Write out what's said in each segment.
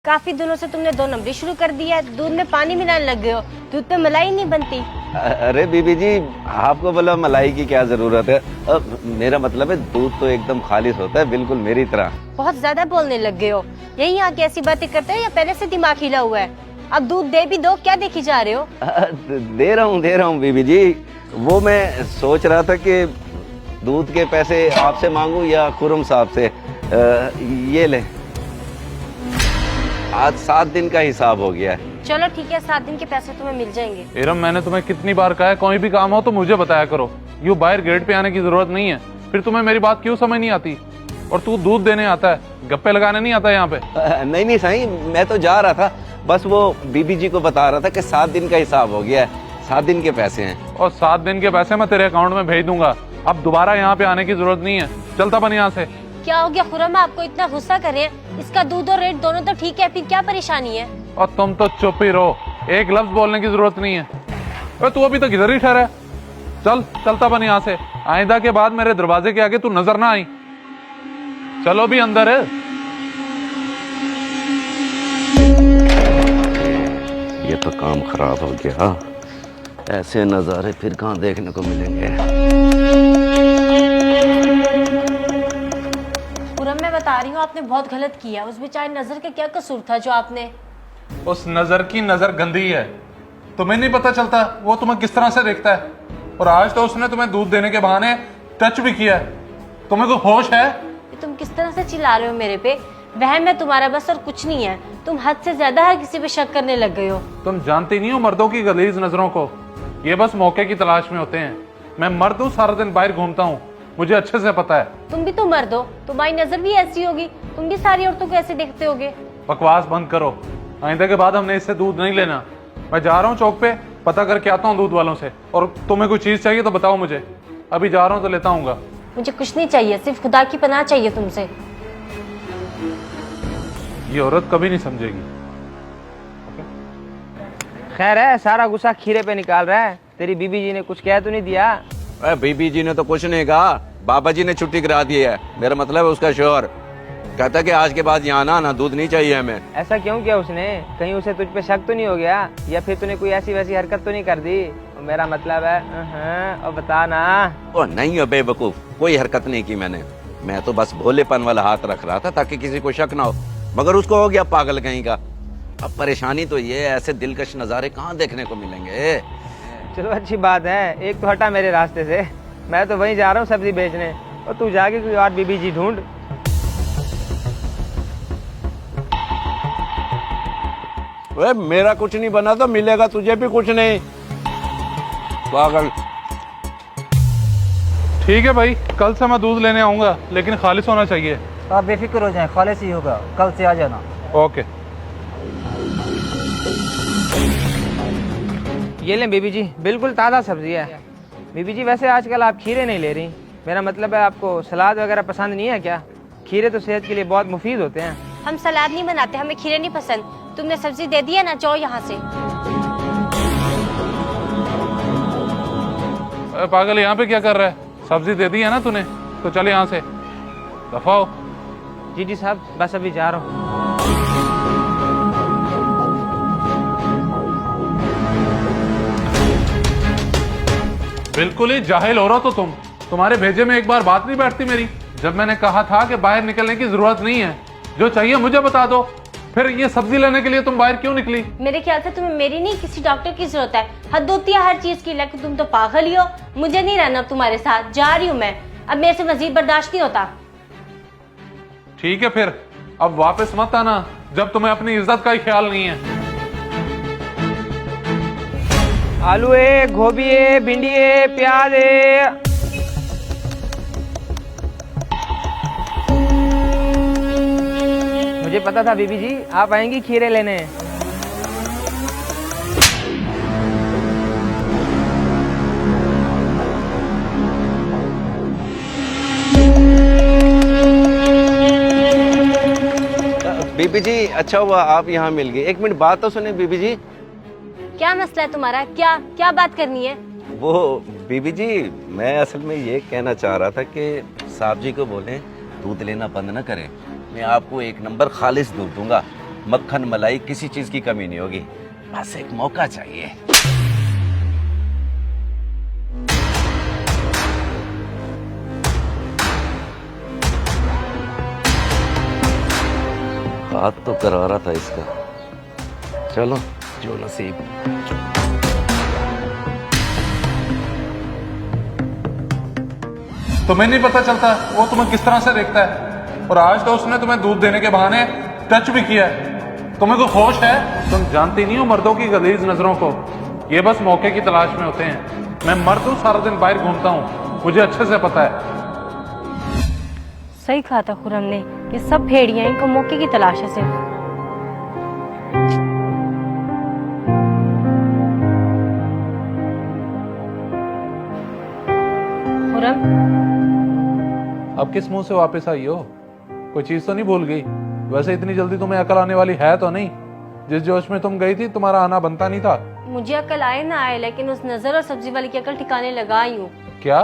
काफी दिनों से तुमने 2 नंबरी शुरू कर दिया है, दूध में पानी मिलाने लग गए हो, दूध पे मलाई नहीं बनती। अरे बीबी जी, आपको बोला मलाई की क्या जरूरत है। मेरा मतलब है दूध तो एकदम खालिश होता है, बिल्कुल मेरी तरह। बहुत ज्यादा बोलने लग गए हो। यही आके ऐसी बातें करते हो या पहले से दिमाग हिला हुआ है? अब दूध दे भी दो, क्या देखी जा रहे हो? दे रहा हूँ बीबी जी। वो मैं सोच रहा था कि दूध के पैसे आपसे मांगू या खुरम साहब से। ये ले, आज 7 दिन का हिसाब हो गया है। चलो ठीक है, 7 दिन के पैसे तुम्हें मिल जाएंगे। इरम, मैंने तुम्हें कितनी बार कहा है कोई भी काम हो तो मुझे बताया करो, यूँ बाहर गेट पे आने की जरूरत नहीं है। फिर तुम्हें मेरी बात क्यों समझ नहीं आती? और तू दूध देने आता है, गप्पे लगाने नहीं आता यहाँ पे। नहीं साईं, मैं तो जा रहा था, बस वो बीबी जी को बता रहा था कि 7 दिन का हिसाब हो गया है, 7 दिन के पैसे हैं। और 7 दिन के पैसे मैं तेरे अकाउंट में भेज दूंगा। अब दोबारा यहाँ पे आने की जरूरत नहीं है, चलता बन यहाँ से। क्या हो गया खुरम, आपको इतना गुस्सा कर रहे हैं? इसका दूध और रेट दोनों तो ठीक है, फिर क्या परेशानी है? और तुम तो चुप ही रहो, एक लफ्ज बोलने की जरूरत नहीं है। अरे तू अभी तक इधर ही ठहरा है, चल चलता बन यहाँ से। आइंदा के बाद मेरे दरवाजे के आगे तू नजर ना आई। चलो भी अंदर है। ये तो काम खराब हो गया, ऐसे नज़ारे फिर कहाँ देखने को मिलेंगे। खुरम, मैं बता रही हूँ आपने बहुत गलत किया। उस बेचारे नजर का क्या कसूर था जो आपने? उस नजर की नजर गंदी है, तुम्हें नहीं पता चलता वो तुम्हें किस तरह से देखता है। और आज तो उसने तुम्हें दूध देने के बहाने टच भी किया है। तुम्हें कोई होश है? तुम किस तरह से चिल्ला रहे हो मेरे पे? वहम है तुम्हारा बस, और कुछ नहीं है। तुम हद से ज्यादा हर किसी पे शक करने लग गए हो। तुम जानती नहीं हो मर्दों की गलीज नजरों को, ये बस मौके की तलाश में होते हैं। मैं मर्द हूँ, सारा दिन बाहर घूमता हूँ, मुझे अच्छे से पता है। तुम भी तो मर्द हो, तुम्हारी नजर भी ऐसी होगी, तुम भी सारी औरतों को ऐसे देखते होगे। बकवास बंद करो, आइंदा के बाद हमने इससे दूध नहीं लेना। मैं जा रहा हूँ चौक पे, पता करके आता हूँ दूध वालों से। और तुम्हें कोई चीज चाहिए तो बताओ मुझे, अभी जा रहा हूँ तो लेता हूँ। मुझे कुछ नहीं चाहिए, सिर्फ खुदा की पनाह चाहिए तुमसे। ये औरत कभी नहीं समझेगी। खैर है, सारा गुस्सा खीरे पे निकाल रहा है। तेरी बीबी जी ने कुछ कह तो नहीं दिया? बीबी जी ने तो कुछ नहीं कहा, बाबा जी ने छुट्टी करा दी है। मेरा मतलब है उसका शोहर कहता कि आज के बाद यहाँ ना दूध नहीं चाहिए हमें। ऐसा क्यों किया उसने? कहीं उसे तुझ पे शक तो नहीं हो गया, या फिर तूने कोई ऐसी वैसी हरकत तो नहीं कर दी? मेरा मतलब है और बता ना। ओ नहीं हो बेवकूफ, कोई हरकत नहीं की मैंने। मैं तो बस भोलेपन वाला हाथ रख रहा था ताकि किसी को शक ना हो, मगर उसको हो गया पागल कहीं का। अब परेशानी तो ये, ऐसे दिलकश नज़ारे कहाँ देखने को मिलेंगे। चलो अच्छी बात है, एक तो हटा मेरे रास्ते से। मैं तो वहीं जा रहा हूँ सब्जी बेचने, और तू जाके कोई और बीबी जी ढूंढ। वे मेरा कुछ नहीं बना तो मिलेगा तुझे भी कुछ नहीं, पागल। ठीक है भाई, कल से मैं दूध लेने आऊंगा, लेकिन खालिश होना चाहिए। आप बेफिक्र हो जाएं, खालिश ही होगा, कल से आ जाना। ओके। ये लें बीबी जी, बिल्कुल ताज़ा सब्जी है। बीबी जी वैसे आजकल आप खीरे नहीं ले रही, मेरा मतलब है आपको सलाद वगैरह पसंद नहीं है क्या? खीरे तो सेहत के लिए बहुत मुफीद होते हैं। हम सलाद नहीं बनाते, हमें खीरे नहीं पसंद। तुमने सब्जी दे दी है ना, जाओ यहाँ से। अरे पागल, यहाँ पे क्या कर रहा है? सब्जी दे दी है ना तूने, तो चल यहाँ से, दफा हो। जी साहब, बस अभी जा रहा हूँ। बिल्कुल ही जाहिल हो रहा तो तुम्हारे भेजे में एक बार बात नहीं बैठती मेरी। जब मैंने कहा था कि बाहर निकलने की जरूरत नहीं है, जो चाहिए मुझे बता दो, फिर ये सब्जी लेने के लिए तुम बाहर क्यों निकली? मेरे ख्याल से तुम्हें मेरी नहीं, किसी डॉक्टर की जरूरत है। हद होती है हर चीज की, लेकिन तुम तो पागल ही हो। मुझे नहीं रहना तुम्हारे साथ, जा रही हूँ मैं। अब मेरे से मजीद बर्दाश्त नहीं होता। ठीक है फिर, अब वापस मत आना जब तुम्हें अपनी इज्जत का ही ख्याल नहीं है। आलू है, गोभी है, भिंडी है, प्याज है। मुझे पता था बीबी जी आप आएंगी खीरे लेने। बीबी जी अच्छा हुआ आप यहाँ मिल गए। एक मिनट बात तो सुने बीबी जी। क्या मसला है तुम्हारा? क्या क्या बात करनी है? वो बीबी जी, मैं असल में ये कहना चाह रहा था कि साहब जी को बोलें दूध लेना बंद ना करें, मैं आपको 1 नंबर खालिश दूध दूंगा। मक्खन मलाई किसी चीज की कमी नहीं होगी, बस एक मौका चाहिए। हाथ तो करा रहा था इसका, चलो जो नसीब। तुम्हें नहीं पता चलता वो तुम्हें किस तरह से देखता है, और आज तो उसने तुम्हें दूध देने के बहाने टच भी किया है। तुम्हें कोई होश है? तुम जानती नहीं हो मर्दों की गलीज नजरों को, ये बस मौके की तलाश में होते हैं। मैं मर्द हूं, सारा दिन बाहर घूमता हूं, मुझे अच्छे से पता है। सही कहा था खुरम ने, ये सब भेड़ियां इनको मौके की तलाश है सिर्फ। खुरम, अब किस मुंह से वापस आई हो? कोई चीज तो नहीं भूल गई? वैसे इतनी जल्दी तुम्हें अकल आने वाली है तो नहीं? जिस जोश में तुम गई थी तुम्हारा आना बनता नहीं था। मुझे अकल आए ना आए, लेकिन उस नजर और सब्जी वाली की अकल ठिकाने लगाई हूँ। क्या?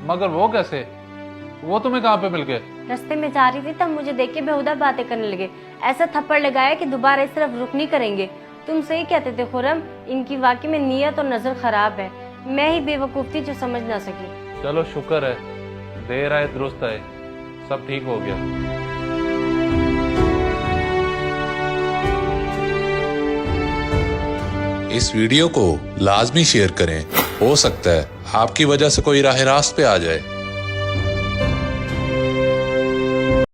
मगर वो कैसे? वो तुम्हें कहाँ पे मिल गए? रास्ते में जा रही थी तब मुझे देख के बेहुदा बातें करने लगे, ऐसा थप्पड़ लगाया कि दोबारा इस तरफ रुक नहीं करेंगे। तुम सही कहते थे खुरम, इनकी वाकई में नीयत और नजर खराब है। मैं ही बेवकूफ थी जो समझ ना सकी। चलो शुक्र है, देर आए दुरुस्त आए, सब ठीक हो गया। इस वीडियो को लाजमी शेयर करें, हो सकता है आपकी वजह से कोई राह रास्त पे आ जाए।